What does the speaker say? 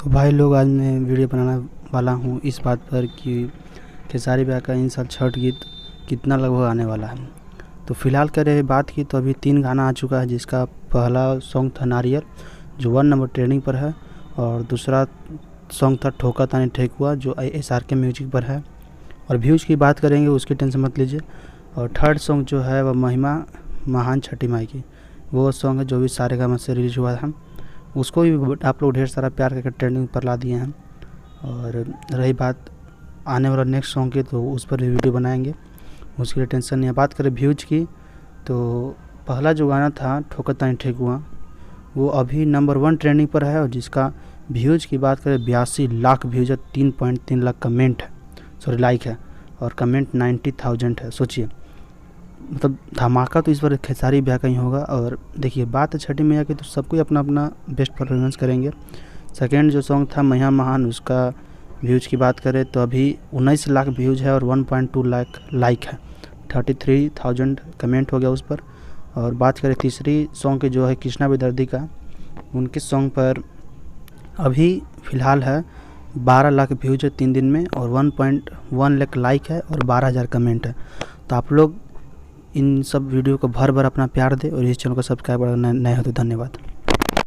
तो भाई लोग, आज मैं वीडियो बनाने वाला हूँ इस बात पर कि खेसारी भैया का इन साल छठ गीत कितना लगभग आने वाला है। तो फिलहाल करें बात की तो अभी 3 गाना आ चुका है, जिसका पहला सॉन्ग था नारियल जो 1 नंबर ट्रेंडिंग पर है, और दूसरा सॉन्ग था ठोका तानी ठेकुआ जो SRK म्यूजिक पर है। और व्यूज़ की बात करेंगे उसकी टेंशन मत लीजिए। और थर्ड सॉन्ग जो है वह महिमा महान छठी माई की, वो सॉन्ग है जो भी सारेगामा से रिलीज हुआ है। उसको भी आप लोग ढेर सारा प्यार करके ट्रेंडिंग पर ला दिए हैं। और रही बात आने वाला नेक्स्ट सॉन्ग की, तो उस पर भी वीडियो बनाएंगे, उसके लिए टेंशन नहीं है। बात करें व्यूज की, तो पहला जो गाना था ठोका तानी ठेकुआ वो अभी नंबर 1 ट्रेंडिंग पर है, और जिसका व्यूज की बात करें 82 लाख व्यूज है, 3.3 लाख कमेंट है, सॉरी लाइक है, और कमेंट 90,000 है। सोचिए, मतलब धमाका तो इस बार खेसारी भैया का ही होगा। और देखिए, बात है छठी मैया की, तो सबको अपना अपना बेस्ट परफॉर्मेंस करेंगे। सेकेंड जो सॉन्ग था मैया महान, उसका व्यूज़ की बात करें तो अभी 19 लाख व्यूज़ है और 1.2 लाख लाइक है, 33,000 कमेंट हो गया उस पर। और बात करें तीसरी सॉन्ग की जो है कृष्णा बेदर्दी का, उनके सॉन्ग पर अभी फ़िलहाल है 12 लाख व्यूज़ है 3 दिन में, और 1.1 लाख लाइक है और 12,000 कमेंट है। तो आप लोग इन सब वीडियो को भर भर अपना प्यार दे, और इस चैनल को सब्सक्राइब करना नए हो तो धन्यवाद।